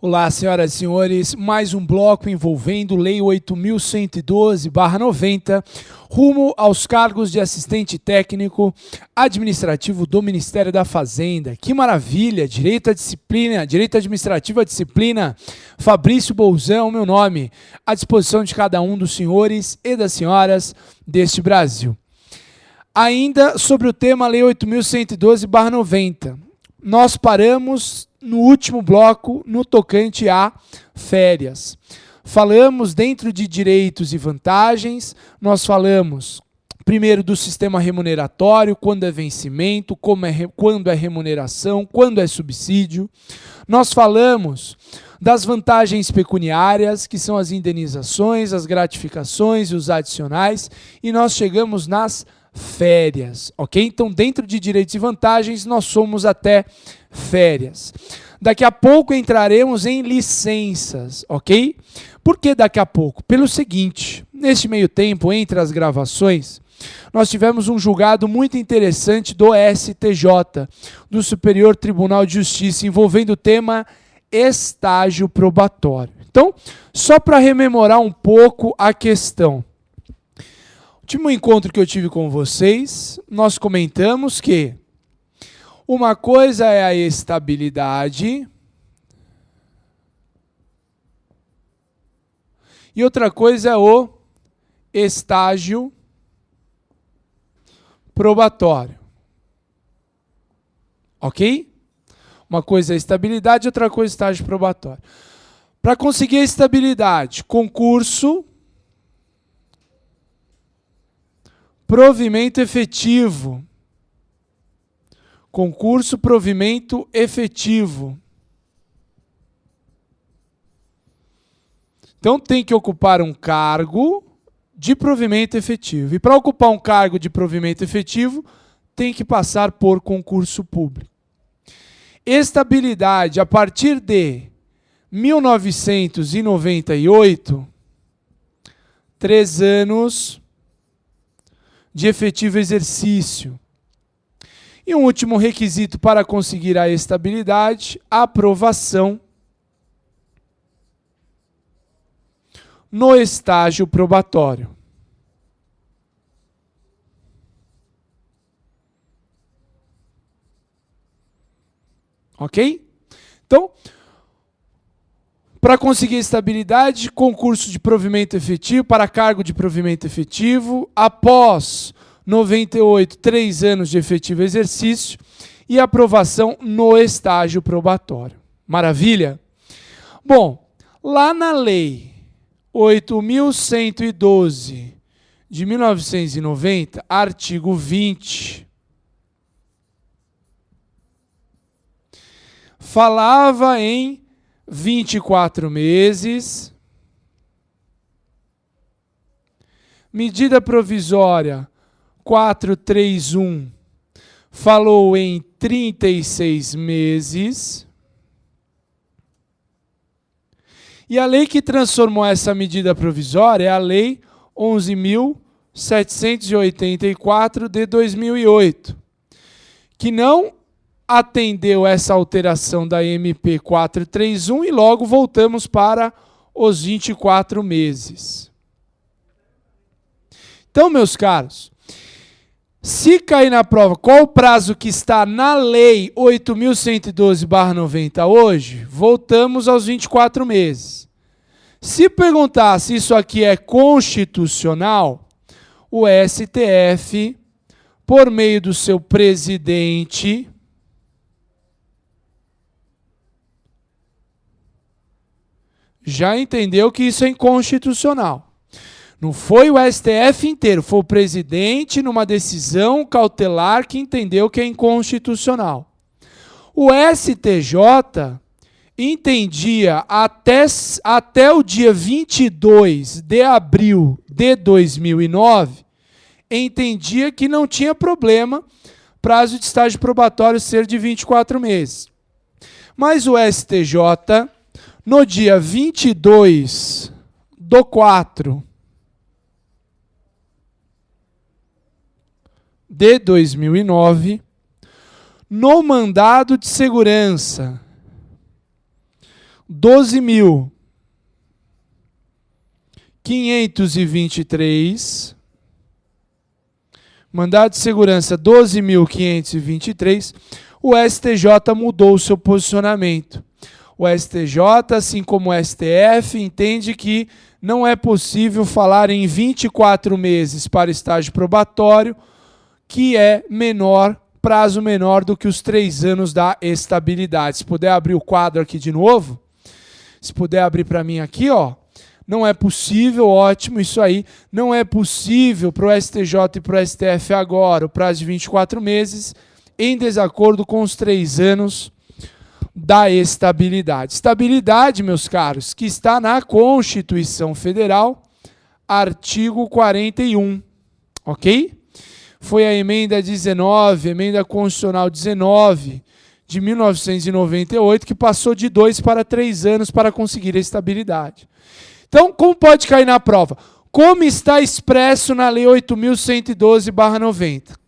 Olá, senhoras e senhores, mais um bloco envolvendo Lei 8.112/90, rumo aos cargos de assistente técnico administrativo do Ministério da Fazenda. Que maravilha! Direito administrativo à disciplina, Fabrício Bolzão, meu nome, à disposição de cada um dos senhores e das senhoras deste Brasil. Ainda sobre o tema Lei 8.112/90, nós paramos no último bloco, no tocante a férias. Falamos dentro de direitos e vantagens, nós falamos primeiro do sistema remuneratório, quando é vencimento, quando é remuneração, quando é subsídio. Nós falamos das vantagens pecuniárias, que são as indenizações, as gratificações e os adicionais, e nós chegamos nas férias, ok? Então, dentro de direitos e vantagens, nós somos até férias. Daqui a pouco entraremos em licenças, ok? Por que daqui a pouco? Pelo seguinte, neste meio tempo, entre as gravações, nós tivemos um julgado muito interessante do STJ, do Superior Tribunal de Justiça, envolvendo o tema estágio probatório. Então, só para rememorar um pouco a questão. No último encontro que eu tive com vocês, nós comentamos que uma coisa é a estabilidade e outra coisa é o estágio probatório. Ok? Uma coisa é a estabilidade, outra coisa é o estágio probatório. Para conseguir a estabilidade, concurso, provimento efetivo. Concurso, provimento efetivo. Então, tem que ocupar um cargo de provimento efetivo. E para ocupar um cargo de provimento efetivo, tem que passar por concurso público. Estabilidade, a partir de 1998, 3 anos de efetivo exercício. E um último requisito para conseguir a estabilidade, a aprovação no estágio probatório. Ok? Então, para conseguir estabilidade, concurso de provimento efetivo, para cargo de provimento efetivo, após 98, 3 anos de efetivo exercício e aprovação no estágio probatório. Maravilha? Bom, lá na Lei 8.112 de 1990, artigo 20, falava em 24 meses, medida provisória 431 falou em 36 meses, e a lei que transformou essa medida provisória é a Lei 11.784 de 2008, que não atendeu essa alteração da MP 431 e logo voltamos para os 24 meses. Então, meus caros, se cair na prova qual o prazo que está na Lei 8.112/90 hoje, voltamos aos 24 meses. Se perguntar se isso aqui é constitucional, o STF, por meio do seu presidente, já entendeu que isso é inconstitucional. Não foi o STF inteiro, foi o presidente numa decisão cautelar que entendeu que é inconstitucional. O STJ entendia até o dia 22 de abril de 2009, entendia que não tinha problema prazo de estágio probatório ser de 24 meses. Mas o STJ, no dia 22/4 de 2009, no mandado de segurança 12.523, mandado de segurança 12.523, o STJ mudou o seu posicionamento. O STJ, assim como o STF, entende que não é possível falar em 24 meses para estágio probatório, que é prazo menor do que os 3 anos da estabilidade. Se puder abrir o quadro aqui de novo, se puder abrir para mim aqui, ó, não é possível, ótimo, isso aí, não é possível para o STJ e para o STF agora, o prazo de 24 meses, em desacordo com os 3 anos da estabilidade. Estabilidade, meus caros, que está na Constituição Federal, artigo 41, ok? Foi a emenda 19, emenda constitucional 19, de 1998, que passou de 2 para 3 anos para conseguir a estabilidade. Então, como pode cair na prova? Como está expresso na Lei 8.112/90?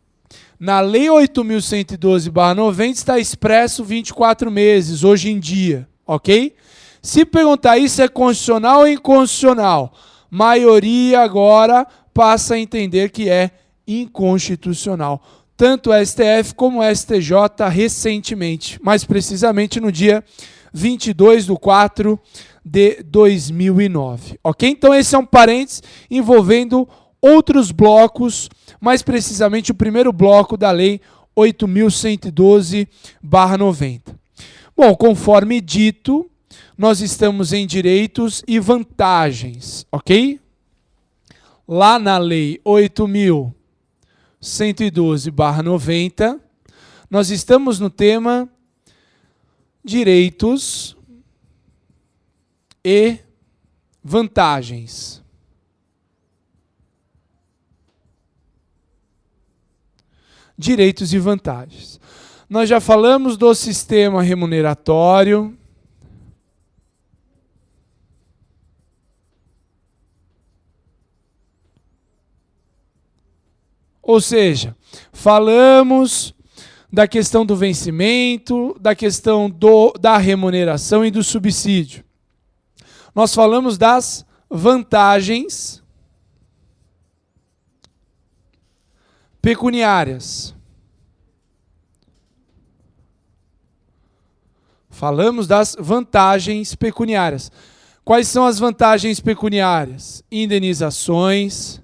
Na Lei 8.112/90 está expresso 24 meses, hoje em dia, ok? Se perguntar isso é constitucional ou inconstitucional, maioria agora passa a entender que é inconstitucional. Tanto o STF como o STJ recentemente, mais precisamente no dia 22/4 de 2009, ok? Então esse é um parênteses envolvendo outros blocos, mais precisamente o primeiro bloco da Lei 8.112/90. Bom, conforme dito, nós estamos em direitos e vantagens, ok? Lá na Lei 8.112/90, nós estamos no tema direitos e vantagens. Direitos e vantagens. Nós já falamos do sistema remuneratório. Ou seja, falamos da questão do vencimento, da questão da remuneração e do subsídio. Nós falamos das vantagens pecuniárias. Falamos das vantagens pecuniárias. Quais são as vantagens pecuniárias? Indenizações,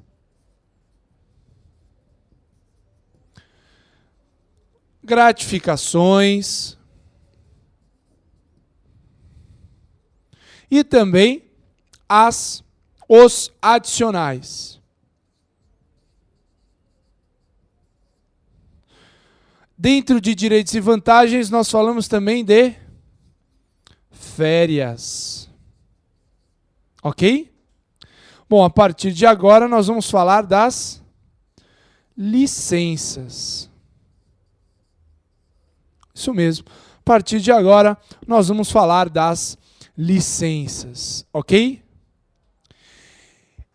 gratificações e também os adicionais. Dentro de direitos e vantagens, nós falamos também de férias. Ok? Bom, a partir de agora nós vamos falar das licenças. Isso mesmo. A partir de agora nós vamos falar das licenças, ok?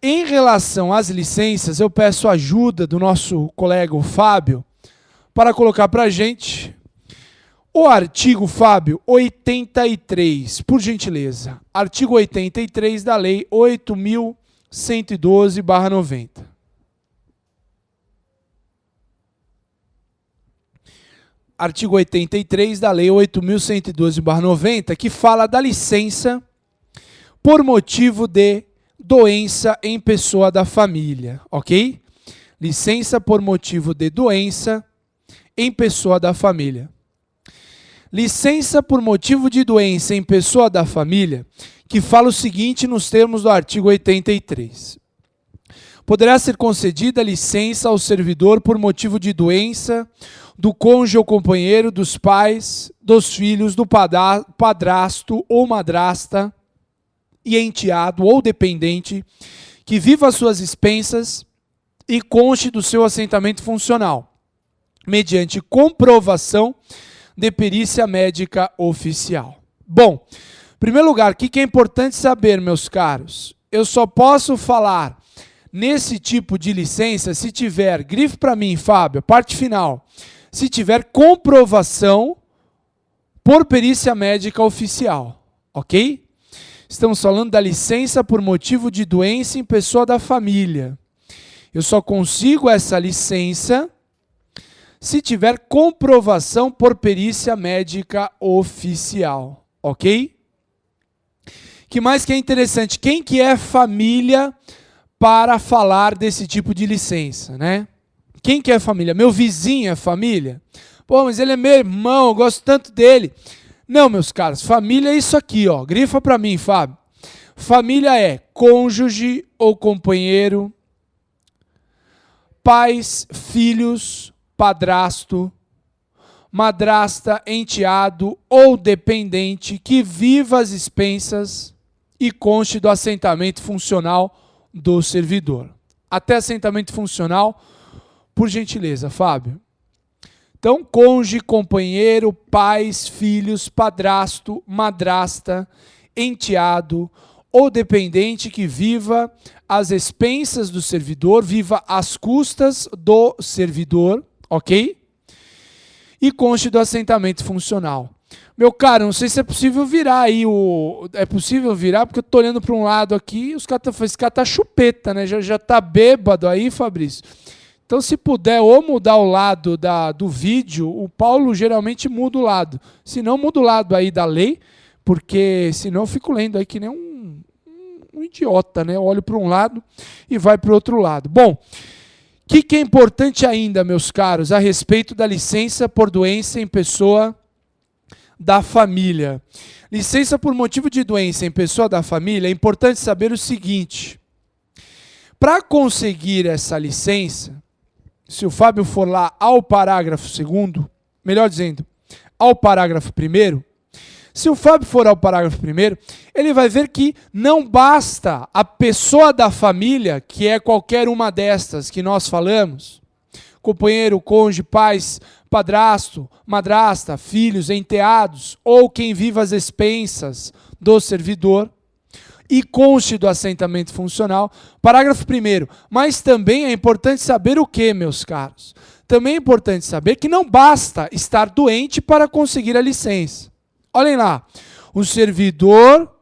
Em relação às licenças, eu peço a ajuda do nosso colega o Fábio para colocar para a gente o artigo, Fábio, 83, por gentileza. Artigo 83 da Lei 8.112/90. Artigo 83 da Lei 8.112/90, que fala da licença por motivo de doença em pessoa da família, ok? Licença por motivo de doença em pessoa da família. Licença por motivo de doença em pessoa da família, que fala o seguinte nos termos do artigo 83. Poderá ser concedida licença ao servidor por motivo de doença do cônjuge ou companheiro, dos pais, dos filhos, do padrasto ou madrasta e enteado ou dependente que viva às suas expensas e conste do seu assentamento funcional, mediante comprovação de perícia médica oficial. Bom, em primeiro lugar, o que é importante saber, meus caros? Eu só posso falar nesse tipo de licença se tiver, grife para mim, Fábio, parte final, se tiver comprovação por perícia médica oficial, ok? Estamos falando da licença por motivo de doença em pessoa da família. Eu só consigo essa licença se tiver comprovação por perícia médica oficial, ok? Que mais que é interessante? Quem que é família para falar desse tipo de licença, né? Quem que é família? Meu vizinho é família? Pô, mas ele é meu irmão, eu gosto tanto dele. Não, meus caros, família é isso aqui, ó. Grifa para mim, Fábio. Família é cônjuge ou companheiro, pais, filhos, padrasto, madrasta, enteado ou dependente que viva às expensas e conste do assentamento funcional do servidor. Até assentamento funcional, por gentileza, Fábio. Então, cônjuge, companheiro, pais, filhos, padrasto, madrasta, enteado ou dependente que viva às expensas do servidor, viva às custas do servidor, ok? E conste do assentamento funcional. Meu caro, não sei se é possível virar aí o... É possível virar, porque eu tô olhando para um lado aqui e esse cara tá chupeta, né? Já tá bêbado aí, Fabrício. Então, se puder ou mudar o lado do vídeo, o Paulo geralmente muda o lado. Se não, muda o lado aí da lei, porque senão eu fico lendo aí que nem um idiota, né? Eu olho para um lado e vai para o outro lado. Bom, o que é importante ainda, meus caros, a respeito da licença por doença em pessoa da família? Licença por motivo de doença em pessoa da família, é importante saber o seguinte. Para conseguir essa licença, se o Fábio for lá ao parágrafo 2º, melhor dizendo, ao parágrafo 1º, se o Fábio for ao parágrafo 1º, ele vai ver que não basta a pessoa da família, que é qualquer uma destas que nós falamos, companheiro, cônjuge, pais, padrasto, madrasta, filhos, enteados, ou quem vive às expensas do servidor, e conste do assentamento funcional. Parágrafo 1º. Mas também é importante saber o que, meus caros? Também é importante saber que não basta estar doente para conseguir a licença. Olhem lá. O servidor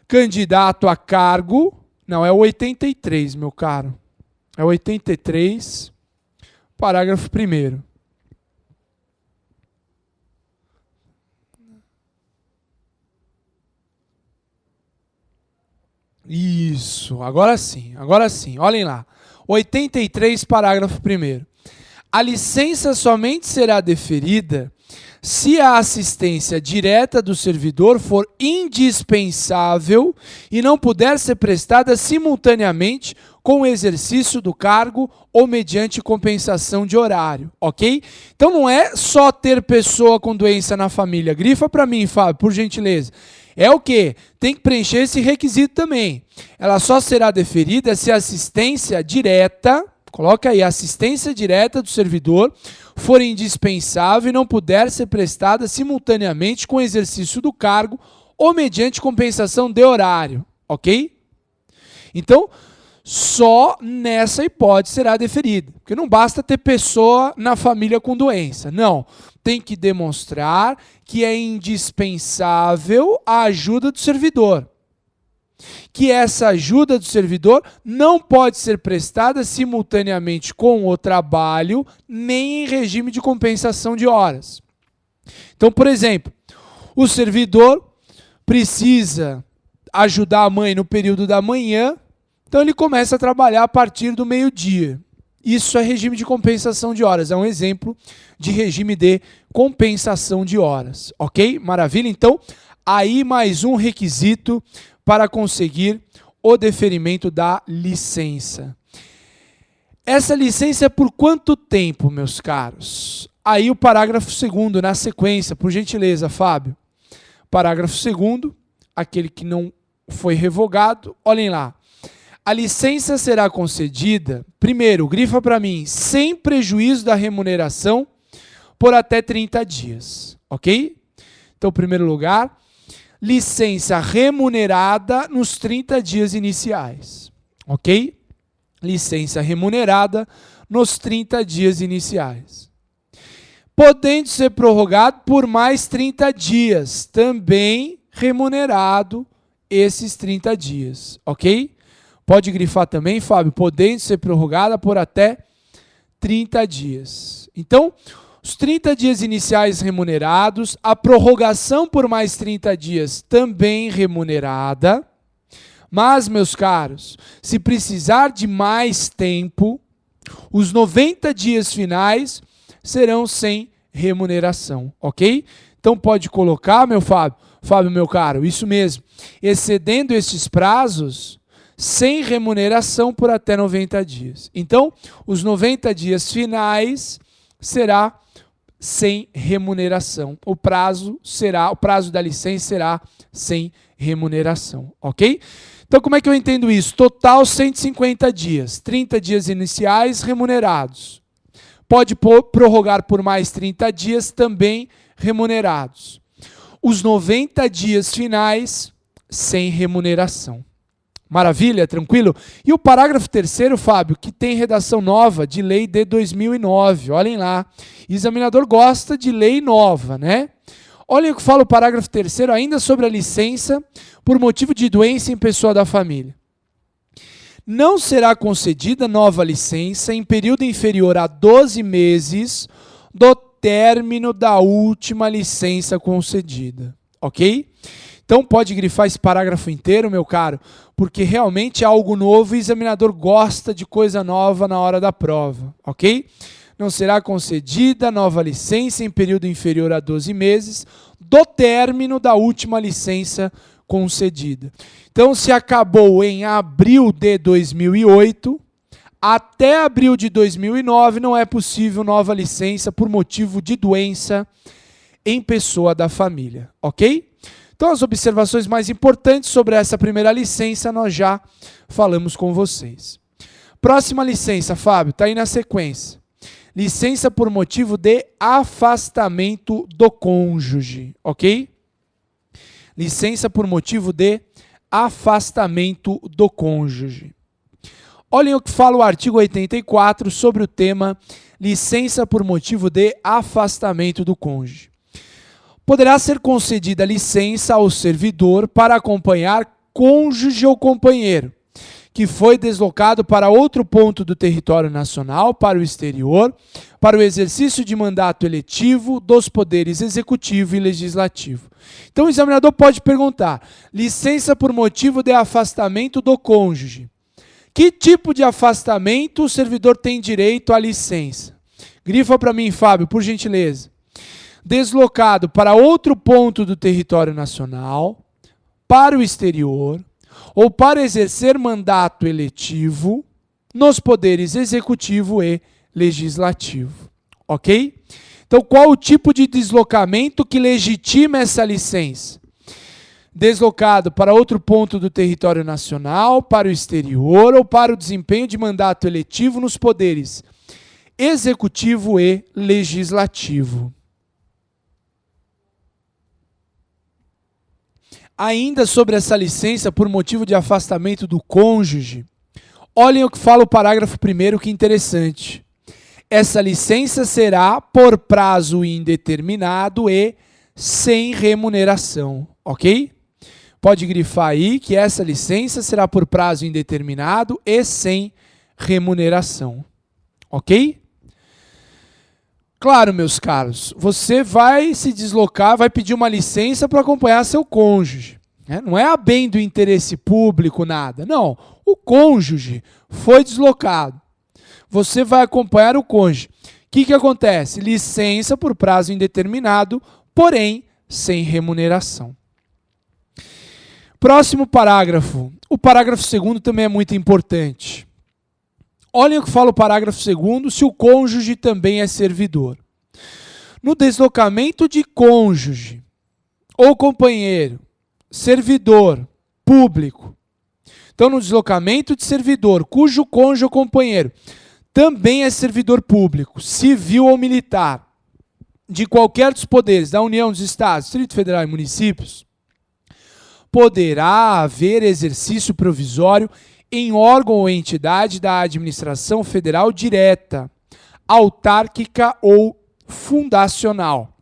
candidato a cargo... Não, é o 83, meu caro. É o 83, parágrafo 1º. Isso, agora sim, olhem lá. 83, parágrafo 1º. A licença somente será deferida se a assistência direta do servidor for indispensável e não puder ser prestada simultaneamente com o exercício do cargo ou mediante compensação de horário, ok? Então não é só ter pessoa com doença na família. Grifa para mim, Fábio, por gentileza. É o quê? Tem que preencher esse requisito também. Ela só será deferida se a assistência direta, coloca aí, a assistência direta do servidor for indispensável e não puder ser prestada simultaneamente com o exercício do cargo ou mediante compensação de horário, ok? Então, só nessa hipótese será deferida. Porque não basta ter pessoa na família com doença. Não. Tem que demonstrar que é indispensável a ajuda do servidor. Que essa ajuda do servidor não pode ser prestada simultaneamente com o trabalho, nem em regime de compensação de horas. Então, por exemplo, o servidor precisa ajudar a mãe no período da manhã, então ele começa a trabalhar a partir do meio-dia. Isso é regime de compensação de horas, é um exemplo de regime de compensação de horas, ok? Maravilha? Então, aí mais um requisito para conseguir o deferimento da licença. Essa licença é por quanto tempo, meus caros? Aí o parágrafo 2º, na sequência, por gentileza, Fábio. Parágrafo 2º, aquele que não foi revogado, olhem lá. A licença será concedida, primeiro, grifa para mim, sem prejuízo da remuneração, por até 30 dias, ok? Então, em primeiro lugar, licença remunerada nos 30 dias iniciais, ok? Licença remunerada nos 30 dias iniciais. Podendo ser prorrogado por mais 30 dias, também remunerado esses 30 dias, ok? Pode grifar também, Fábio, podendo ser prorrogada por até 30 dias. Então, os 30 dias iniciais remunerados, a prorrogação por mais 30 dias também remunerada. Mas, meus caros, se precisar de mais tempo, os 90 dias finais serão sem remuneração, ok? Então pode colocar, meu Fábio, meu caro, isso mesmo, excedendo estes prazos, sem remuneração por até 90 dias. Então, os 90 dias finais será sem remuneração. O prazo da licença será sem remuneração, ok? Então, como é que eu entendo isso? Total 150 dias, 30 dias iniciais remunerados. Pode prorrogar por mais 30 dias também remunerados. Os 90 dias finais sem remuneração. Maravilha? Tranquilo? E o parágrafo 3º, Fábio, que tem redação nova de lei de 2009. Olhem lá. Examinador gosta de lei nova, né? Olhem o que fala o parágrafo 3º ainda sobre a licença por motivo de doença em pessoa da família. Não será concedida nova licença em período inferior a 12 meses do término da última licença concedida. Ok? Então pode grifar esse parágrafo inteiro, meu caro, porque realmente é algo novo e o examinador gosta de coisa nova na hora da prova. Ok? Não será concedida nova licença em período inferior a 12 meses do término da última licença concedida. Então, se acabou em abril de 2008, até abril de 2009 não é possível nova licença por motivo de doença em pessoa da família, ok? Então, as observações mais importantes sobre essa primeira licença nós já falamos com vocês. Próxima licença, Fábio, está aí na sequência. Licença por motivo de afastamento do cônjuge, ok? Licença por motivo de afastamento do cônjuge. Olhem o que fala o artigo 84 sobre o tema licença por motivo de afastamento do cônjuge. Poderá ser concedida licença ao servidor para acompanhar cônjuge ou companheiro, que foi deslocado para outro ponto do território nacional, para o exterior, para o exercício de mandato eletivo dos poderes executivo e legislativo. Então o examinador pode perguntar, licença por motivo de afastamento do cônjuge. Que tipo de afastamento o servidor tem direito à licença? Grifa para mim, Fábio, por gentileza. Deslocado para outro ponto do território nacional, para o exterior, ou para exercer mandato eletivo nos poderes executivo e legislativo. Ok? Então, qual o tipo de deslocamento que legitima essa licença? Deslocado para outro ponto do território nacional, para o exterior ou para o desempenho de mandato eletivo nos poderes executivo e legislativo. Ainda sobre essa licença por motivo de afastamento do cônjuge, olhem o que fala o parágrafo 1º, que interessante. Essa licença será por prazo indeterminado e sem remuneração, ok? Pode grifar aí que essa licença será por prazo indeterminado e sem remuneração, ok? Claro, meus caros, você vai se deslocar, vai pedir uma licença para acompanhar seu cônjuge. Né? Não é a bem do interesse público, nada. Não, o cônjuge foi deslocado. Você vai acompanhar o cônjuge. O que acontece? Licença por prazo indeterminado, porém sem remuneração. Próximo parágrafo. O parágrafo 2º também é muito importante. Olhem o que fala o parágrafo 2º, se o cônjuge também é servidor. No deslocamento de cônjuge ou companheiro, servidor, público. Então, no deslocamento de servidor, cujo cônjuge ou companheiro também é servidor público, civil ou militar, de qualquer dos poderes da União, dos Estados, Distrito Federal e municípios, poderá haver exercício provisório em órgão ou entidade da administração federal direta, autárquica ou fundacional,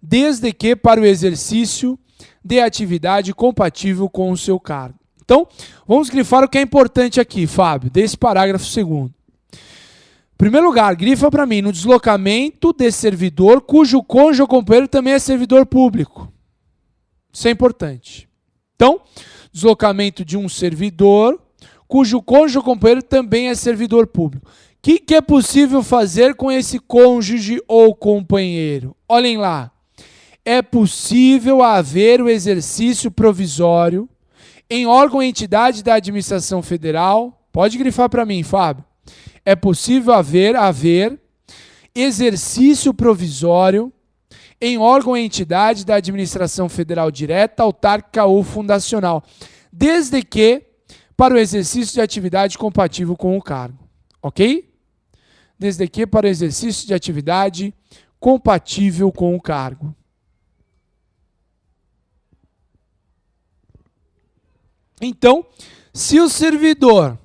desde que para o exercício de atividade compatível com o seu cargo. Então, vamos grifar o que é importante aqui, Fábio, desse parágrafo 2º. Em primeiro lugar, grifa para mim, no deslocamento de servidor cujo cônjuge ou companheiro também é servidor público. Isso é importante. Então, deslocamento de um servidor cujo cônjuge ou companheiro também é servidor público. O que é possível fazer com esse cônjuge ou companheiro? Olhem lá. É possível haver o exercício provisório em órgão ou entidade da administração federal. Pode grifar para mim, Fábio. É possível haver exercício provisório em órgão ou entidade da administração federal direta, autárquica ou fundacional, desde que para o exercício de atividade compatível com o cargo. Ok? Desde que para o exercício de atividade compatível com o cargo. Então, se o servidor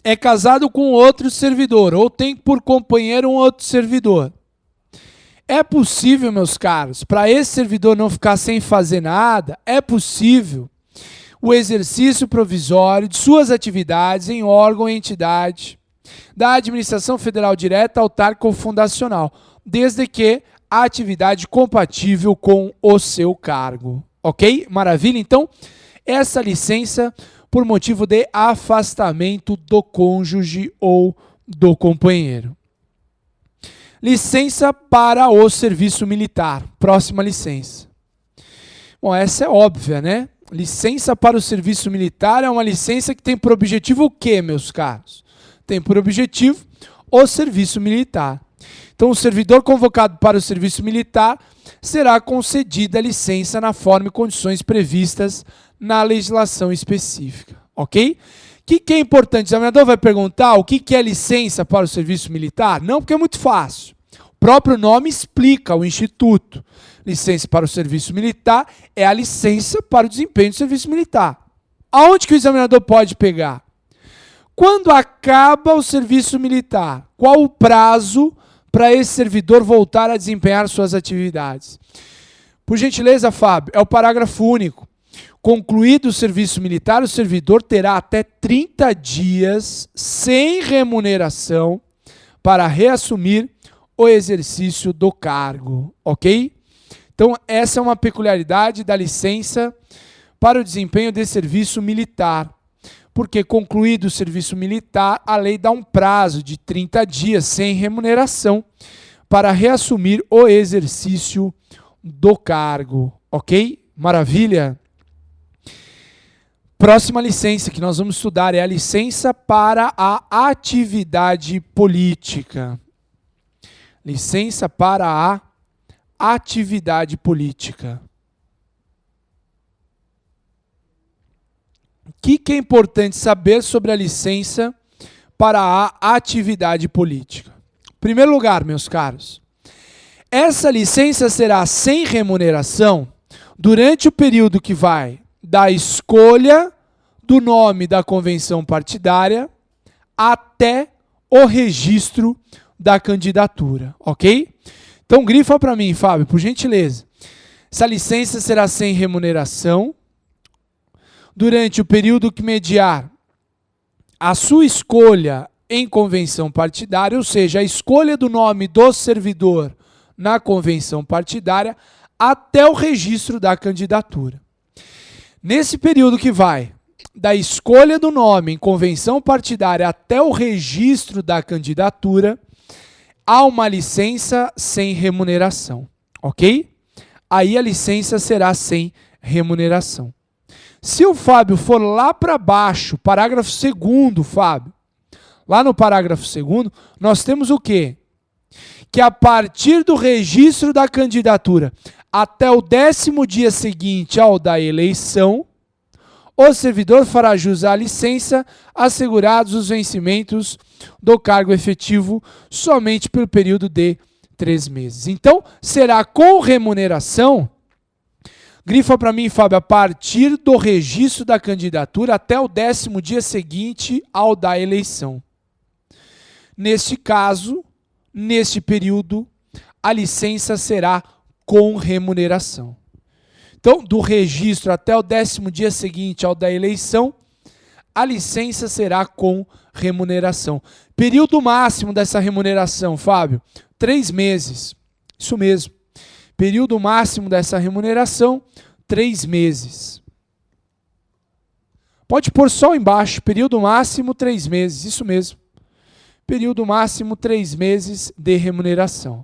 é casado com outro servidor ou tem por companheiro um outro servidor, é possível, meus caros, para esse servidor não ficar sem fazer nada, é possível o exercício provisório de suas atividades em órgão ou entidade da administração federal direta, autárquica ou fundacional, desde que a atividade compatível com o seu cargo. Ok? Maravilha? Então, essa licença por motivo de afastamento do cônjuge ou do companheiro. Licença para o serviço militar. Próxima licença. Bom, essa é óbvia, né? Licença para o serviço militar é uma licença que tem por objetivo o quê, meus caros? Tem por objetivo o serviço militar. Então, o servidor convocado para o serviço militar será concedida a licença na forma e condições previstas na legislação específica, ok? O que é importante? O examinador vai perguntar o que é licença para o serviço militar? Não, porque é muito fácil. O próprio nome explica o instituto. Licença para o serviço militar é a licença para o desempenho do serviço militar. Aonde que o examinador pode pegar? Quando acaba o serviço militar, qual o prazo para esse servidor voltar a desempenhar suas atividades? Por gentileza, Fábio, é o parágrafo único. Concluído o serviço militar, o servidor terá até 30 dias sem remuneração para reassumir o exercício do cargo, ok? Então, essa é uma peculiaridade da licença para o desempenho de serviço militar. Porque, concluído o serviço militar, a lei dá um prazo de 30 dias sem remuneração para reassumir o exercício do cargo, ok? Maravilha? Próxima licença que nós vamos estudar é a licença para a atividade política. Licença para a atividade política. O que é importante saber sobre a licença para a atividade política? Em primeiro lugar, meus caros, essa licença será sem remuneração durante o período que vai da escolha do nome da convenção partidária até o registro da candidatura, ok? Então, grifa para mim, Fábio, por gentileza. Essa licença será sem remuneração durante o período que mediar a sua escolha em convenção partidária, ou seja, a escolha do nome do servidor na convenção partidária até o registro da candidatura. Nesse período que vai da escolha do nome em convenção partidária até o registro da candidatura, há uma licença sem remuneração, ok? Aí a licença será sem remuneração. Se o Fábio for lá para baixo, parágrafo 2º, Fábio, lá no parágrafo 2º, nós temos o quê? Que a partir do registro da candidatura até o 10º dia seguinte ao da eleição, o servidor fará jus à licença, assegurados os vencimentos do cargo efetivo somente pelo período de 3 meses. Então, será com remuneração, grifa para mim, Fábio, a partir do registro da candidatura até o 10º dia seguinte ao da eleição. Neste caso, neste período, a licença será com remuneração. Então, do registro até o 10º dia seguinte ao da eleição, a licença será com remuneração. Período máximo dessa remuneração, Fábio? 3 meses. Isso mesmo. Período máximo dessa remuneração, 3 meses. Pode pôr só embaixo, período máximo 3 meses, isso mesmo. Período máximo 3 meses de remuneração.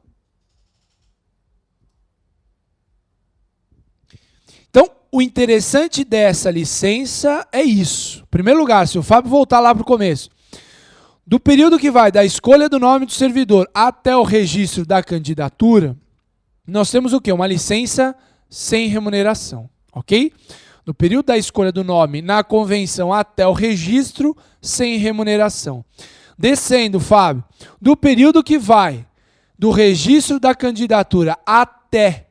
Então, o interessante dessa licença é isso. Em primeiro lugar, se o Fábio voltar lá para o começo, do período que vai da escolha do nome do servidor até o registro da candidatura, nós temos o quê? Uma licença sem remuneração, ok? No período da escolha do nome na convenção até o registro, sem remuneração. Descendo, Fábio, do período que vai do registro da candidatura até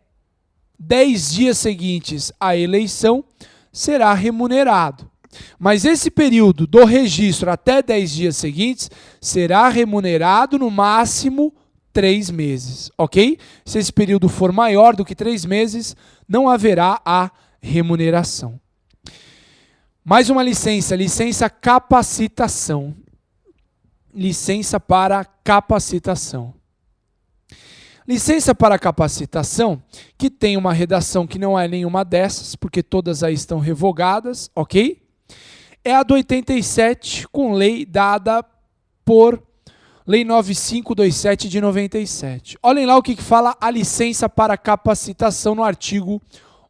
10 dias seguintes à eleição, será remunerado. Mas esse período do registro até 10 dias seguintes será remunerado no máximo 3 meses, ok? Se esse período for maior do que 3 meses, não haverá a remuneração. Mais uma licença, licença capacitação. Licença para capacitação. Licença para capacitação, que tem uma redação que não é nenhuma dessas, porque todas aí estão revogadas, ok? É a do 87, com lei dada por Lei 9527 de 97. Olhem lá o que fala a licença para capacitação no artigo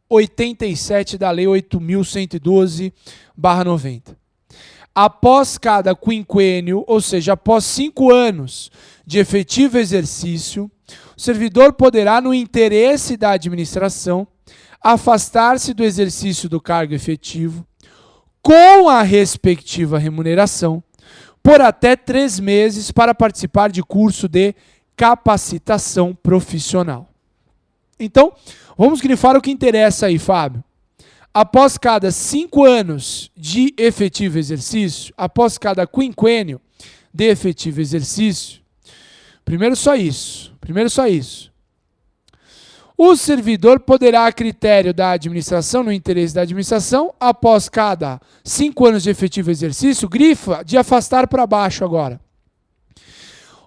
87 da Lei 8.112/90. Após cada quinquênio, ou seja, após 5 anos de efetivo exercício, o servidor poderá, no interesse da administração, afastar-se do exercício do cargo efetivo, com a respectiva remuneração, por até 3 meses para participar de curso de capacitação profissional. Então, vamos grifar o que interessa aí, Fábio. Após cada 5 anos de efetivo exercício, após cada quinquênio de efetivo exercício, primeiro só isso, o servidor poderá, a critério da administração, no interesse da administração, após cada 5 anos de efetivo exercício, grifa de afastar para baixo agora.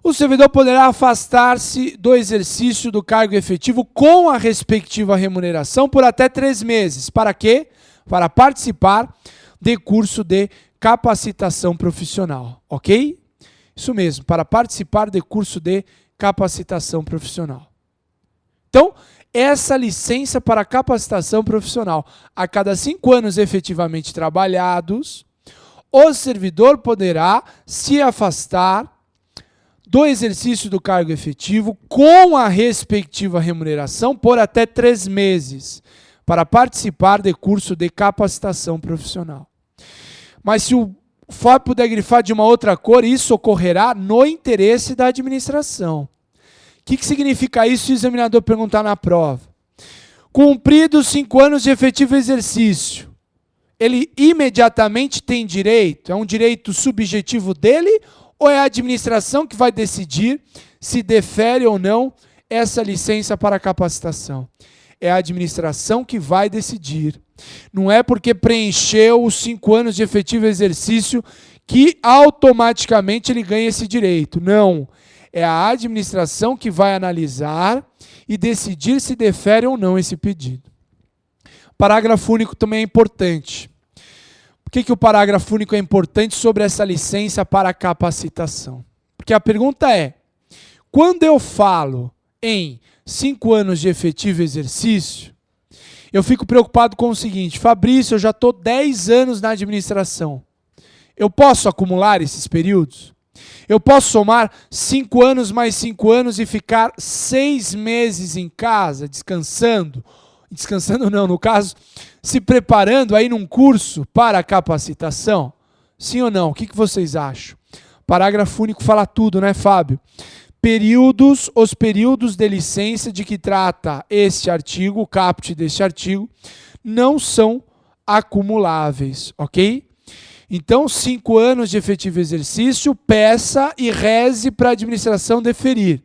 O servidor poderá afastar-se do exercício do cargo efetivo com a respectiva remuneração por até 3 meses. Para quê? Para participar de curso de capacitação profissional. Ok? Isso mesmo, para participar de curso de capacitação profissional. Então, essa licença para capacitação profissional, a cada 5 anos efetivamente trabalhados, o servidor poderá se afastar do exercício do cargo efetivo com a respectiva remuneração por até 3 meses, para participar de curso de capacitação profissional. Mas se o Fábio puder grifar de uma outra cor, isso ocorrerá no interesse da administração. O que significa isso se o examinador perguntar na prova? Cumpridos 5 anos de efetivo exercício, ele imediatamente tem direito? É um direito subjetivo dele ou é a administração que vai decidir se defere ou não essa licença para capacitação? É a administração que vai decidir. Não é porque preencheu os 5 anos de efetivo exercício que automaticamente ele ganha esse direito. Não. É a administração que vai analisar e decidir se defere ou não esse pedido. Parágrafo único também é importante. Por que o parágrafo único é importante sobre essa licença para capacitação? Porque a pergunta é, quando eu falo em 5 anos de efetivo exercício, eu fico preocupado com o seguinte: Fabrício, eu já estou 10 anos na administração. Eu posso acumular esses períodos? Eu posso somar 5 anos mais 5 anos e ficar 6 meses em casa, descansando? Descansando não, no caso, se preparando aí num curso para capacitação? Sim ou não? O que vocês acham? Parágrafo único fala tudo, né, Fábio? Períodos, os períodos de licença de que trata este artigo, o caput deste artigo, não são acumuláveis, ok? Então, 5 anos de efetivo exercício, peça e reze para a administração deferir.